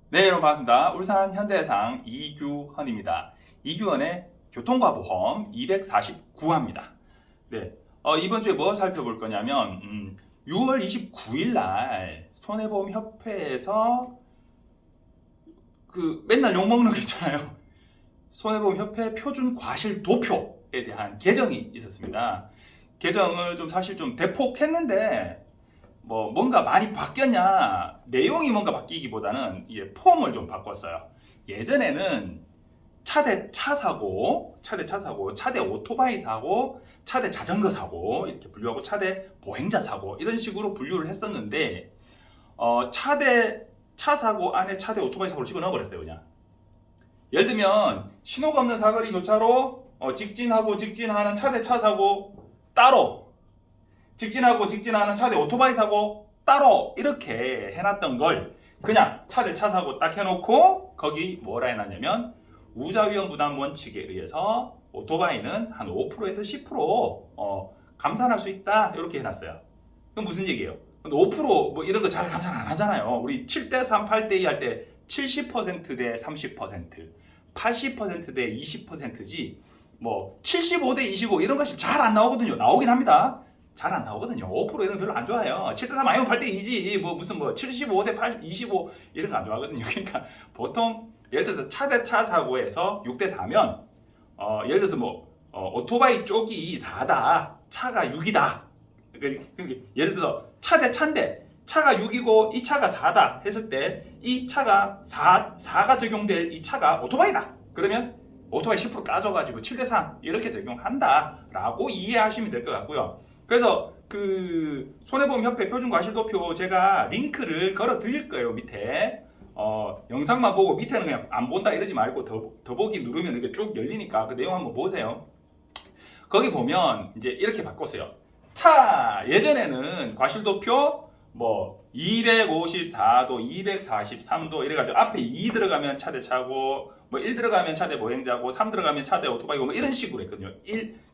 네, 여러분 반갑습니다. 울산 현대해상 이규헌입니다. 이규헌의 교통과보험 249화입니다. 네, 이번 주에 뭐 살펴볼 거냐면 6월 29일 날 손해보험협회에서 그 맨날 욕먹는 거 있잖아요. 손해보험협회 표준 과실 도표에 대한 개정이 있었습니다. 개정을 좀 사실 좀 대폭했는데 뭐 뭔가 많이 바뀌었냐, 내용이 뭔가 바뀌기보다는 이게 폼을 좀 바꿨어요. 예전에는 차대 차 사고, 차대 오토바이 사고, 차대 자전거 사고 이렇게 분류하고 차대 보행자 사고 이런 식으로 분류를 했었는데 차대 차 사고 안에 차대 오토바이 사고를 집어넣어 버렸어요. 그냥 예를 들면 신호가 없는 사거리 교차로 직진하고 직진하는 차대 차 사고 따로, 직진하고 직진하는 차대 오토바이 사고 따로 이렇게 해놨던 걸 그냥 차대 차 사고 딱 해놓고 거기 뭐라 해놨냐면 우자위험 부담 원칙에 의해서 오토바이는 한 5%에서 10% 감산할 수 있다 이렇게 해놨어요. 그럼 무슨 얘기예요? 근데 5%뭐 이런 거 잘 감산 안 하잖아요. 우리 7대3, 8대2 할 때 70%대 30%, 80%대 20%지 뭐 75대 25 이런 것이 잘 안 나오거든요. 나오긴 합니다. 잘 안 나오거든요. 5% 이런 거 별로 안 좋아해요. 7대3 아니면 8대2지 뭐 무슨 뭐 75대 8, 25 이런 거 안 좋아하거든요. 그러니까 보통 예를 들어서 차대차 사고에서 6대4면 예를 들어서 뭐 오토바이 쪽이 4다, 차가 6이다. 그러니까 예를 들어서 차대 차인데 차가 6이고 이 차가 4다 했을 때 이 차가 4가 적용될 이 차가 오토바이다. 그러면 오토바이 10% 까져가지고 7대3 이렇게 적용한다라고 이해하시면 될 것 같고요. 그래서 그 손해보험협회 표준과실도표 제가 링크를 걸어 드릴 거예요. 밑에 영상만 보고 밑에는 그냥 안 본다 이러지 말고 더보기 누르면 이렇게 쭉 열리니까 그 내용 한번 보세요. 거기 보면 이제 이렇게 바꿨어요. 차 예전에는 과실도표 뭐 254도, 243도 이래가지고 앞에 2 들어가면 차대 차고 뭐 1 들어가면 차대 보행자고 3 들어가면 차대 오토바이고 뭐 이런 식으로 했거든요.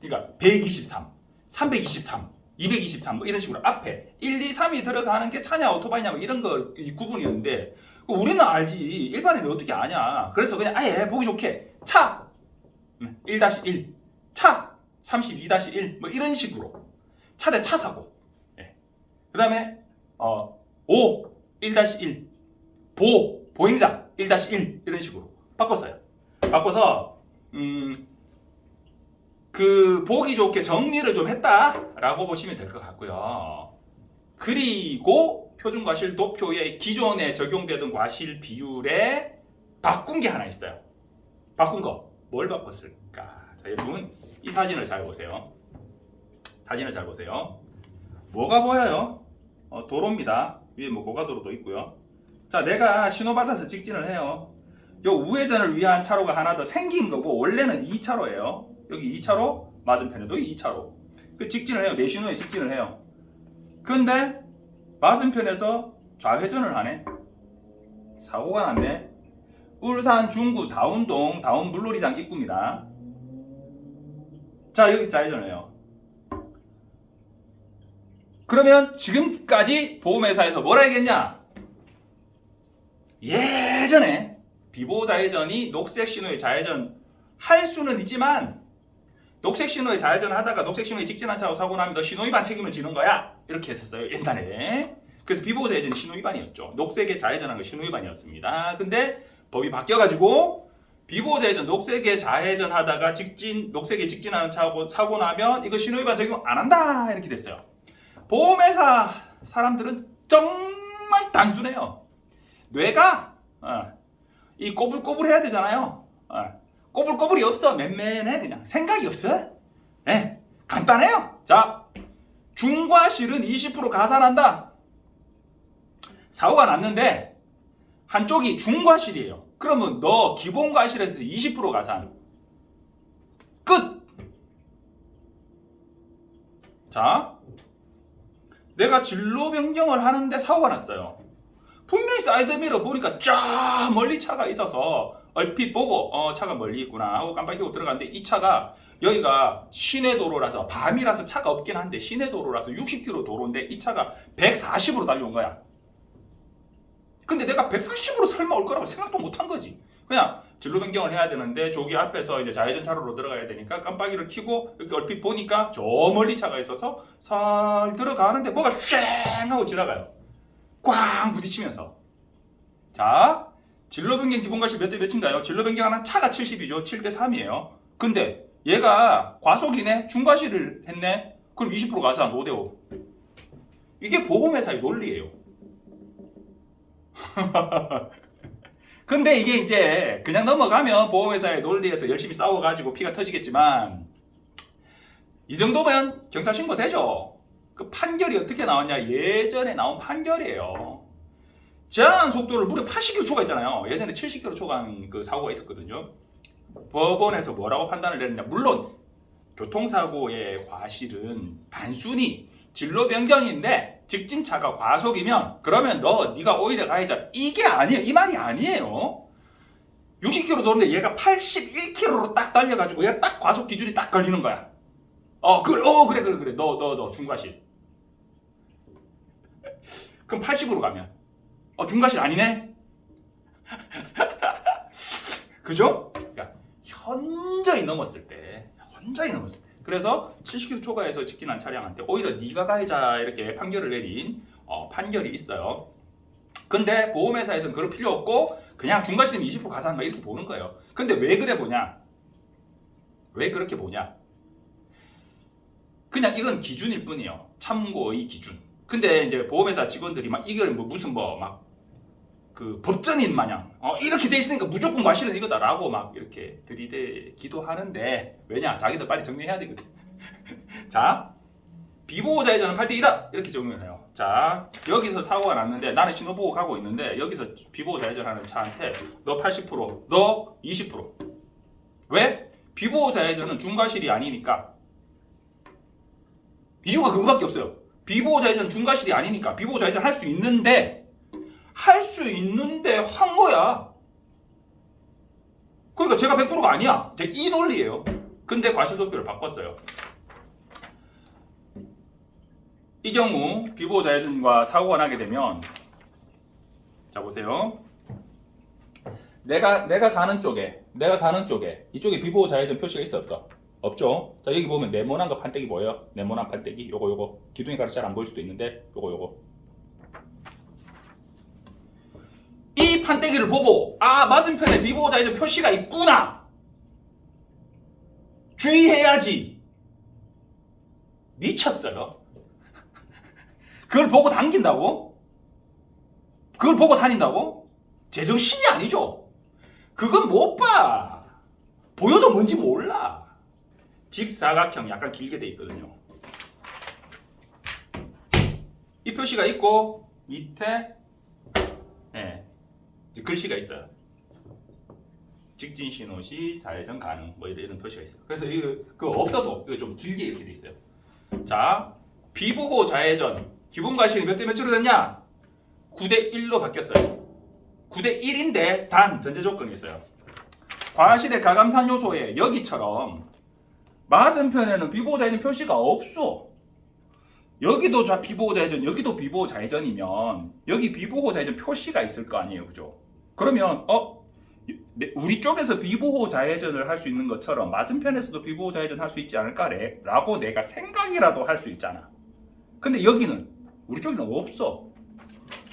그러니까 123, 323, 223 뭐 이런 식으로 앞에 1, 2, 3이 들어가는 게 차냐 오토바이냐 뭐 이런 거 구분이었는데 우리는 알지 일반인이 어떻게 아냐. 그래서 그냥 아예 보기 좋게 차 1-1, 차 32-1 뭐 이런 식으로 차대 차 사고, 예. 그 다음에 5 1-1 보행자 1-1 이런 식으로 바꿨어요. 바꿔서 그 보기 좋게 정리를 좀 했다라고 보시면 될 것 같고요. 그리고 표준과실 도표의 기존에 적용되던 과실 비율에 바꾼 게 하나 있어요. 바꾼 거 뭘 바꿨을까? 자, 여러분 이 사진을 잘 보세요. 사진을 잘 보세요. 뭐가 보여요? 도로입니다. 위에 뭐 고가도로도 있고요. 자, 내가 신호받아서 직진을 해요. 요 우회전을 위한 차로가 하나 더 생긴 거고 원래는 2차로예요. 여기 2차로, 맞은편에도 2차로. 그 직진을 해요. 내 신호에 직진을 해요. 근데 맞은편에서 좌회전을 하네. 사고가 났네. 울산 중구 다운동 다운물놀이장 입구입니다. 자, 여기서 좌회전을 해요. 그러면 지금까지 보험회사에서 뭐라 했겠냐? 예전에 비보호 좌회전이 녹색 신호에 좌회전 할 수는 있지만 녹색 신호에 좌회전 하다가 녹색 신호에 직진한 차로 사고 나면 너 신호 위반 책임을 지는 거야. 이렇게 했었어요. 옛날에. 그래서 비보호 좌회전이 신호 위반이었죠. 녹색에 좌회전한 거 신호 위반이었습니다. 근데 법이 바뀌어가지고 비보호 좌회전 녹색에 좌회전 하다가 녹색에 직진하는 차하고 사고 나면 이거 신호 위반 적용 안 한다. 이렇게 됐어요. 보험회사 사람들은 정말 단순해요. 뇌가 이 꼬불꼬불 해야 되잖아요. 꼬불꼬불이 없어. 맨맨해. 그냥 생각이 없어. 네, 간단해요. 자, 중과실은 20% 가산한다. 사고가 났는데 한쪽이 중과실이에요. 그러면 너 기본과실에서 20% 가산. 끝. 자, 내가 진로 변경을 하는데 사고가 났어요. 분명히 사이드미러 보니까 쫙 멀리 차가 있어서 얼핏 보고 차가 멀리 있구나 하고 깜빡 켜고 들어갔는데 이 차가 여기가 시내도로라서 밤이라서 차가 없긴 한데 시내도로라서 60km 도로인데 이 차가 140으로 달려온 거야. 근데 내가 140으로 설마 올 거라고 생각도 못 한 거지. 그냥 진로 변경을 해야 되는데 저기 앞에서 이제 좌회전 차로로 들어가야 되니까 깜빡이를 켜고 이렇게 얼핏 보니까 저 멀리 차가 있어서 살 들어가는데 뭐가 쨍 하고 지나가요. 꽝 부딪히면서. 자, 진로 변경 기본과실 몇 대 몇인가요? 진로 변경하는 차가 70이죠. 7대 3이에요. 근데 얘가 과속이네? 중과실을 했네? 그럼 20% 가산 5대 5. 이게 보험회사의 논리예요. 근데 이게 이제 그냥 넘어가면 보험회사의 논리에서 열심히 싸워가지고 피가 터지겠지만 이 정도면 경찰 신고 되죠. 그 판결이 어떻게 나왔냐? 예전에 나온 판결이에요. 제한 속도를 무려 80km 초과했잖아요. 예전에 70km 초과한 그 사고가 있었거든요. 법원에서 뭐라고 판단을 내렸냐? 물론 교통사고의 과실은 단순히 진로 변경인데 직진차가 과속이면 그러면 네가 오히려 가해자, 이게 아니에요. 이 말이 아니에요. 60km 도는데 얘가 81km로 딱 달려가지고 얘가 딱 과속 기준이 딱 걸리는 거야. 그래. 너 중과실. 그럼 80으로 가면 중과실 아니네? 그죠? 그러니까 현저히 넘었을 때. 그래서 70km 초과해서 직진한 차량한테 오히려 네가 가해자 이렇게 판결을 내린 판결이 있어요. 근데 보험회사에서는 그럴 필요 없고 그냥 중과실이면 20% 가산 이렇게 보는 거예요. 근데 왜 그래 보냐? 왜 그렇게 보냐? 그냥 이건 기준일 뿐이에요. 참고의 기준. 근데 이제 보험회사 직원들이 막 이걸 무슨 그 법전인 마냥 이렇게 돼 있으니까 무조건 과실은 이거다라고 막 이렇게 들이대기도 하는데, 왜냐? 자기들 빨리 정리해야 되거든. 자, 비보호 좌회전은 8대 2다 이렇게 적용을 해요. 자, 여기서 사고가 났는데 나는 신호 보고 가고 있는데 여기서 비보호 좌회전하는 차한테 너 80%, 너 20%. 왜? 비보호 좌회전은 중과실이 아니니까. 이유가 그거밖에 없어요. 비보호 좌회전 중과실이 아니니까 비보호 좌회전 할 수 있는데 한 거야. 그러니까 제가 100%가 아니야. 이 논리예요. 근데 과실도표를 바꿨어요. 이 경우 비보호 좌회전과 사고가 나게 되면, 자 보세요. 내가 가는 쪽에 이쪽에 비보호 좌회전 표시가 있어 없어? 없죠. 자, 여기 보면 네모난 거 판때기 보여요? 네모난 판때기 요거 기둥이 가려 잘 안 보일 수도 있는데 요거 이 판때기를 보고 맞은편에 비보호 좌회전 표시가 있구나, 주의해야지. 미쳤어요. 그걸 보고 당긴다고? 그걸 보고 다닌다고? 제정신이 아니죠. 그건 못 봐. 보여도 뭔지 몰라. 직사각형 약간 길게 돼 있거든요. 이 표시가 있고 밑에 글씨가 있어요. 직진 신호 시 좌회전 가능 이런 표시가 있어요. 그래서 그거 없어도 이거 좀 길게 이렇게 돼 있어요. 자, 비보호 좌회전 기본 과실이 몇 대 몇으로 됐냐? 9대 1로 바뀌었어요. 9대 1인데 단 전제 조건이 있어요. 과실의 가감산 요소에 여기처럼 맞은편에는 비보호 좌회전 표시가 없어. 여기도 비보호 좌회전, 여기도 비보호 좌회전이면 여기 비보호 좌회전 표시가 있을 거 아니에요, 그죠? 그러면 우리 쪽에서 비보호 좌회전을 할 수 있는 것처럼 맞은편에서도 비보호 좌회전 할 수 있지 않을까래? 라고 내가 생각이라도 할 수 있잖아. 근데 여기는 우리 쪽에는 없어.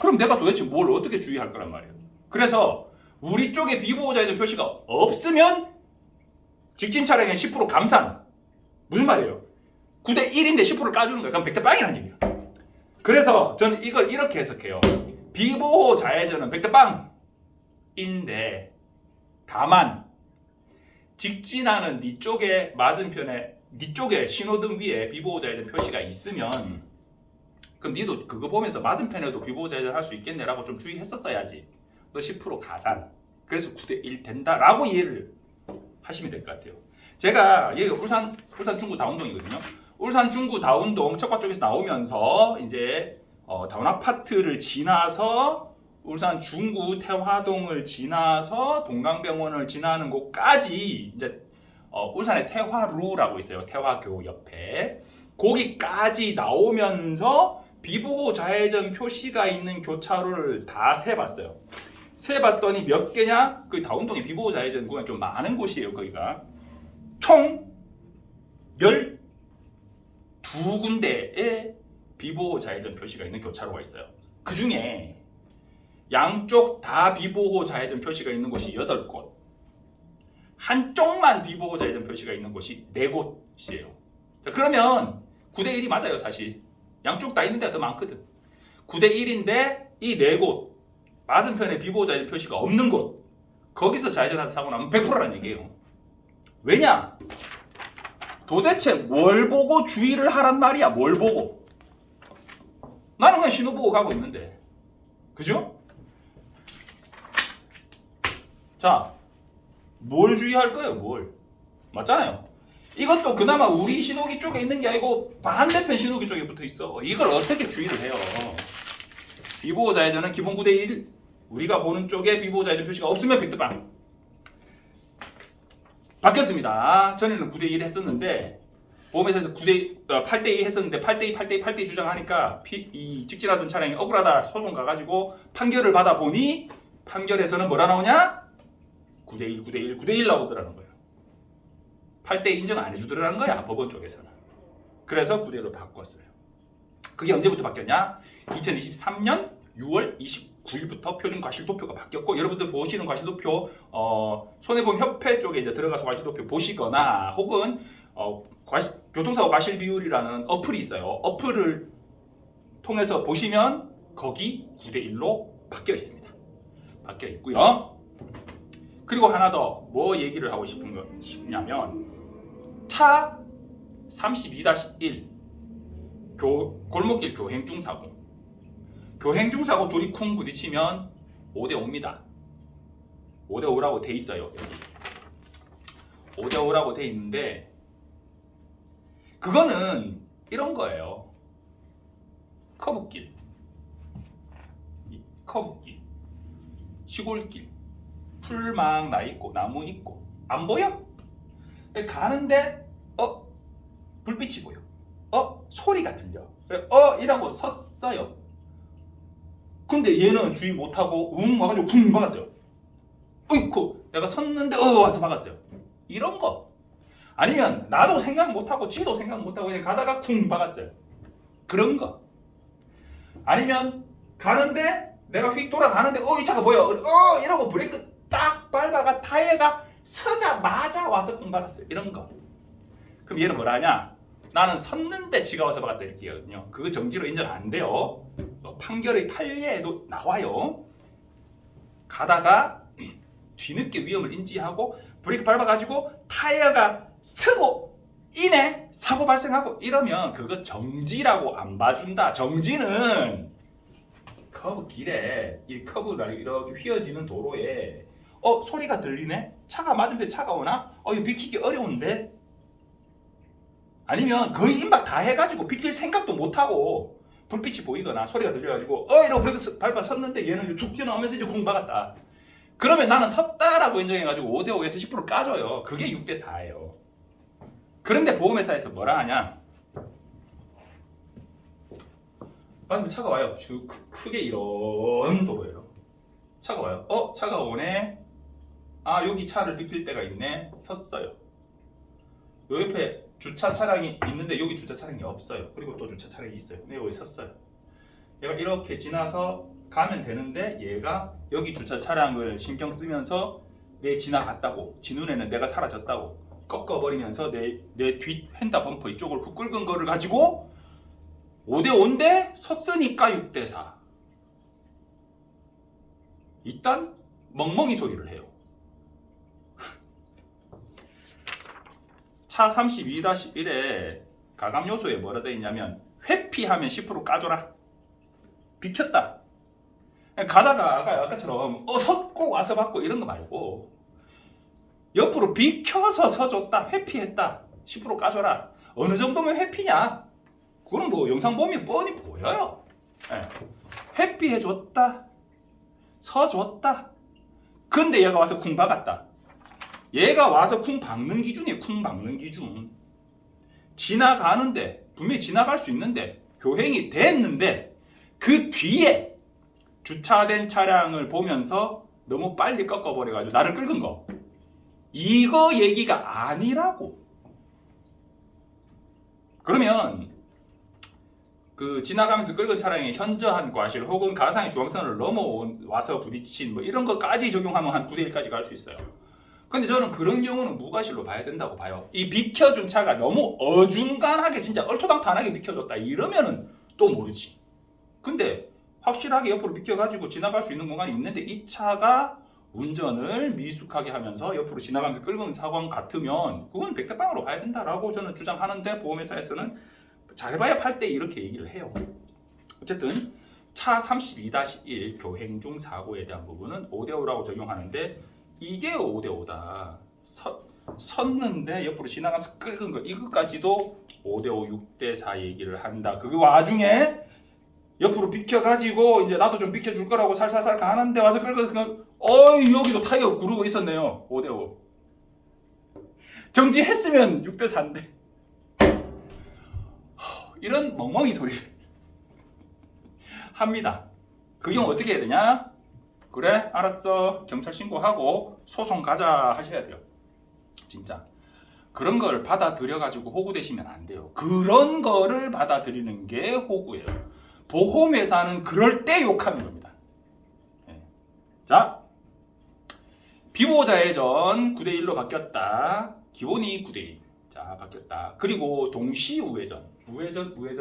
그럼 내가 도대체 뭘 어떻게 주의할 거란 말이에요. 그래서 우리 쪽에 비보호 좌회전 표시가 없으면 직진 차량의 10% 감산. 무슨 말이에요? 9대 1인데 10%를 까주는 거야. 그럼 100대 빵이라는 얘기야. 그래서 저는 이걸 이렇게 해석해요. 비보호 좌회전은 100대 빵인데 다만 직진하는 네 쪽에 맞은편에 네 쪽에 신호등 위에 비보호 좌회전 표시가 있으면 그럼 니도 그거 보면서 맞은편에도 비보호 좌회전 할 수 있겠네라고 좀 주의했었어야지. 너 10% 가산. 그래서 9대 1 된다라고 이해를 하시면 될 것 같아요. 제가 여기가 울산 중구 다운동이거든요. 울산 중구 다운동 척과 쪽에서 나오면서 이제 다운 아파트를 지나서 울산 중구 태화동을 지나서 동강병원을 지나는 곳까지 이제 울산의 태화루라고 있어요. 태화교 옆에 거기까지 나오면서 비보호 좌회전 표시가 있는 교차로를 다 세봤어요. 세봤더니 몇 개냐? 그 다운동에 비보호 좌회전 구간이 좀 많은 곳이에요. 거기가 총 12군데의 비보호 좌회전 표시가 있는 교차로가 있어요. 그 중에 양쪽 다 비보호 좌회전 표시가 있는 곳이 8곳, 한쪽만 비보호 좌회전 표시가 있는 곳이 4곳이에요. 자, 그러면 9대1이 맞아요. 사실 양쪽 다 있는 데가 더 많거든. 9대1인데 이 4곳 맞은편에 비보호 좌회전 표시가 없는 곳, 거기서 좌회전하다 사고 나면 100%라는 얘기예요. 왜냐? 도대체 뭘 보고 주의를 하란 말이야. 뭘 보고? 나는 그냥 신호 보고 가고 있는데, 그죠? 자, 뭘 주의할 거예요? 뭘? 맞잖아요. 이것도 그나마 우리 신호기 쪽에 있는 게 아니고 반대편 신호기 쪽에 붙어 있어. 이걸 어떻게 주의를 해요? 비보호 좌회전은 기본 9대1, 우리가 보는 쪽에 비보호 좌회전 표시가 없으면 100대0. 바뀌었습니다. 전에는 9대1 했었는데 보험회사에서 8대2 했었는데 8대2 주장하니까 이 직진하던 차량이 억울하다 소송 가가지고 판결을 받아보니 판결에서는 뭐라 나오냐? 9대1 나오더라는 거예요. 8대 인정 안 해주더라는 거야, 법원 쪽에서는. 그래서 9대1로 바꿨어요. 그게 언제부터 바뀌었냐? 2023년 6월 29일부터 표준 과실도표가 바뀌었고, 여러분들 보시는 과실도표 손해보험협회 쪽에 이제 들어가서 과실도표 보시거나 혹은 교통사고 과실 비율이라는 어플이 있어요. 어플을 통해서 보시면 거기 9대1로 바뀌어 있습니다. 바뀌어 있고요. 그리고 하나 더 뭐 얘기를 하고 싶냐면 차 32-1 골목길 교행 중 사고. 교행 중 사고 둘이 쿵 부딪히면 5대5입니다. 5대5라고 돼 있어요. 5대5라고 돼 있는데 그거는 이런 거예요. 커브길, 시골길, 풀막 나 있고 나무 있고 안 보여? 가는데 불빛이 보여. 소리가 들려. 이라고 섰어요. 근데 얘는 주의 못하고 와가지고 쿵 박았어요. 어이쿠, 내가 섰는데 와서 박았어요. 이런 거. 아니면 나도 생각 못하고 지도 생각 못하고 그냥 가다가 쿵 박았어요. 그런 거. 아니면 가는데 내가 휙 돌아가는데 이 차가 보여. 이러고 브레이크 딱 밟아가 타이어가 서자마자 와서 쿵 박았어요. 이런 거. 그럼 얘는 뭐라 하냐? 나는 섰는데 지가 와서 박았다 이렇게 하거든요. 그거 정지로 인정 안 돼요. 판결의 판례에도 나와요. 가다가 뒤늦게 위험을 인지하고 브레이크 밟아가지고 타이어가 서고 이내 사고 발생하고 이러면 그거 정지라고 안 봐준다. 정지는 커브 길에 이 커브가 이렇게 휘어지는 도로에 소리가 들리네? 차가 맞은편에 차가 오나? 이거 비키기 어려운데? 아니면 거의 임박 다 해가지고 비킬 생각도 못하고 불빛이 보이거나 소리가 들려가지고 이러고 브레이크 밟아 섰는데 얘는 툭 튀어나오면서 이제 쿵 박았다. 그러면 나는 섰다라고 인정해가지고 5대5에서 10% 까줘요. 그게 6대4예요. 그런데 보험회사에서 뭐라 하냐? 차가 와요. 크게 이런 도로예요. 차가 와요. 차가 오네. 여기 차를 비킬 때가 있네. 섰어요. 요 옆에 주차 차량이 있는데 여기 주차 차량이 없어요. 그리고 또 주차 차량이 있어요. 근데 여기 섰어요. 얘가 이렇게 지나서 가면 되는데 얘가 여기 주차 차량을 신경 쓰면서 내 지나갔다고, 지 눈에는 내가 사라졌다고 꺾어버리면서 내 뒷 휀다 범퍼 이쪽을 훅 긁은 거를 가지고 5대5인데 섰으니까 6대4. 일단 멍멍이 소리를 해요. 차 32-1에 가감 요소에 뭐라 되어 있냐면 회피하면 10% 까줘라. 비켰다. 가다가 아까처럼 섰고 와서 받고 이런 거 말고 옆으로 비켜서 서줬다. 회피했다. 10% 까줘라. 어느 정도면 회피냐? 그건 뭐 영상 보면 뻔히 보여요. 회피해줬다. 서줬다. 근데 얘가 와서 쿵 박았다. 얘가 와서 쿵 박는 기준이에요. 쿵 박는 기준. 지나가는데 분명히 지나갈 수 있는데 교행이 됐는데 그 뒤에 주차된 차량을 보면서 너무 빨리 꺾어버려가지고 나를 끌은 거, 이거 얘기가 아니라고. 그러면 그 지나가면서 끌은 차량의 현저한 과실 혹은 가상의 중앙선을 넘어와서 부딪힌 뭐 이런 것까지 적용하면 한 9대 1까지 갈 수 있어요. 근데 저는 그런 경우는 무과실로 봐야 된다고 봐요. 이 비켜준 차가 너무 어중간하게 진짜 얼토당토하게 비켜줬다 이러면은 또 모르지. 근데 확실하게 옆으로 비켜가지고 지나갈 수 있는 공간이 있는데 이 차가 운전을 미숙하게 하면서 옆으로 지나가면서 끌고 상황 같으면 그건 백대빵으로 봐야 된다라고 저는 주장하는데, 보험회사에서는 잘해봐야 8대 이렇게 얘기를 해요. 어쨌든 차 32-1 교행 중 사고에 대한 부분은 5대5라고 적용하는데, 이게 5대5다. 섰는데 옆으로 지나가면서 끌은 거, 이것까지도 5대5, 6대4 얘기를 한다. 그 와중에 옆으로 비켜가지고 이제 나도 좀 비켜줄 거라고 살살살 가는데 와서 끌고 그냥 여기도 타이어 구르고 있었네요. 5대5. 정지했으면 6대4인데 이런 멍멍이 소리를 합니다. 그 경우 어떻게 해야 되냐? 그래 알았어, 경찰 신고하고 소송 가자 하셔야 돼요. 진짜 그런 걸 받아들여가지고 호구되시면 안 돼요. 그런 거를 받아들이는 게 호구예요. 보험회사는 그럴 때 욕하는 겁니다. 네. 자, 비보호자 예전 9대1로 바뀌었다. 기본이 9대2. 자, 바뀌었다. 그리고 동시 우회전,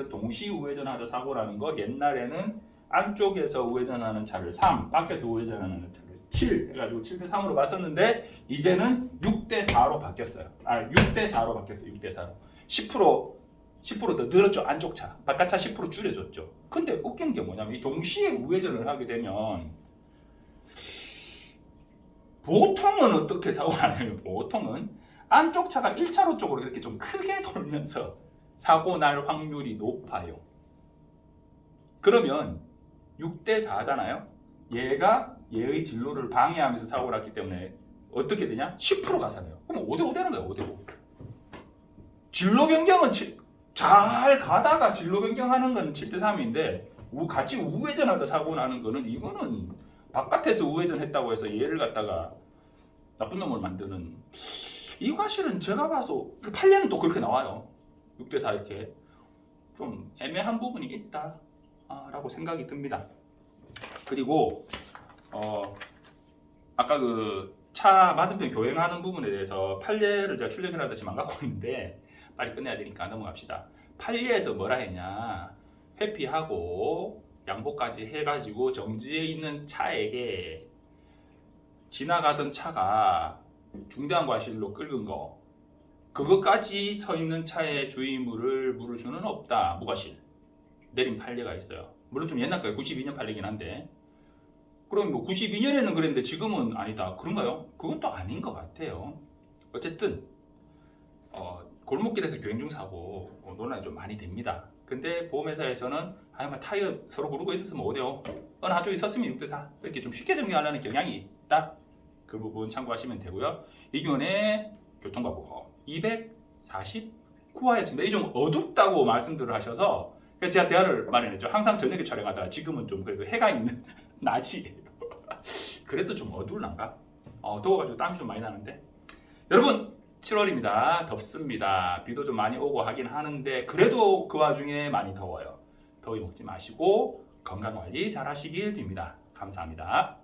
동시 우회전하다 사고라는 거, 옛날에는 안쪽에서 우회전하는 차를 3, 밖에서 우회전하는 차를 7 해가지고 7대3으로 봤었는데, 이제는 6대4로 바뀌었어요. 6대4로 바뀌었어요. 6대4로. 10% 더 늘었죠. 안쪽 차. 바깥 차 10% 줄여줬죠. 근데 웃기는 게 뭐냐면, 이 동시에 우회전을 하게 되면 보통은 어떻게 사고가 나냐면, 보통은 안쪽 차가 1차로 쪽으로 이렇게 좀 크게 돌면서 사고 날 확률이 높아요. 그러면 6대4잖아요. 얘가 얘의 진로를 방해하면서 사고를 났기 때문에 어떻게 되냐? 10%가 살아요. 그럼 5대5 되는 거예요. 5대5. 진로 변경은 잘 가다가 진로 변경하는 거는 7대3인데 같이 우회전하다 사고 나는 거는, 이거는 바깥에서 우회전했다고 해서 얘를 갖다가 나쁜 놈을 만드는, 이 과실은 제가 봐서 판례는 또 그렇게 나와요. 6대4 이렇게 좀 애매한 부분이 있다 라고 생각이 듭니다. 그리고 아까 그 차 맞은편 교행하는 부분에 대해서 판례를 제가 출력해놨듯이 안 갖고 있는데 빨리 끝내야 되니까 넘어갑시다. 판례에서 뭐라 했냐, 회피하고 양보까지 해가지고 정지해 있는 차에게 지나가던 차가 중대한 과실로 끌은 거, 그것까지 서 있는 차의 주의무를 물을 수는 없다. 무과실 내린 판례가 있어요. 물론 좀 옛날 거예요. 92년 판례긴 한데, 그럼 뭐 92년에는 그랬는데 지금은 아니다, 그런가요? 그건 또 아닌 것 같아요. 어쨌든 골목길에서 교행 중 사고 논란이 좀 많이 됩니다. 근데 보험회사에서는 타이어 서로 구르고 있었으면 5대5, 어느 한쪽이 섰으면 6대4 이렇게 좀 쉽게 정리하려는 경향이 있다. 그 부분 참고하시면 되고요. 이견의 교통과보험 249화였습니다. 이 좀 어둡다고 말씀들을 하셔서 제가 대화를 마련했죠. 항상 저녁에 촬영하다가 지금은 좀 그래도 해가 있는 낮이에요. 그래도 좀 어두울란가? 더워가지고 땀이 좀 많이 나는데, 여러분 7월입니다. 덥습니다. 비도 좀 많이 오고 하긴 하는데 그래도 그 와중에 많이 더워요. 더위 먹지 마시고 건강관리 잘 하시길 빕니다. 감사합니다.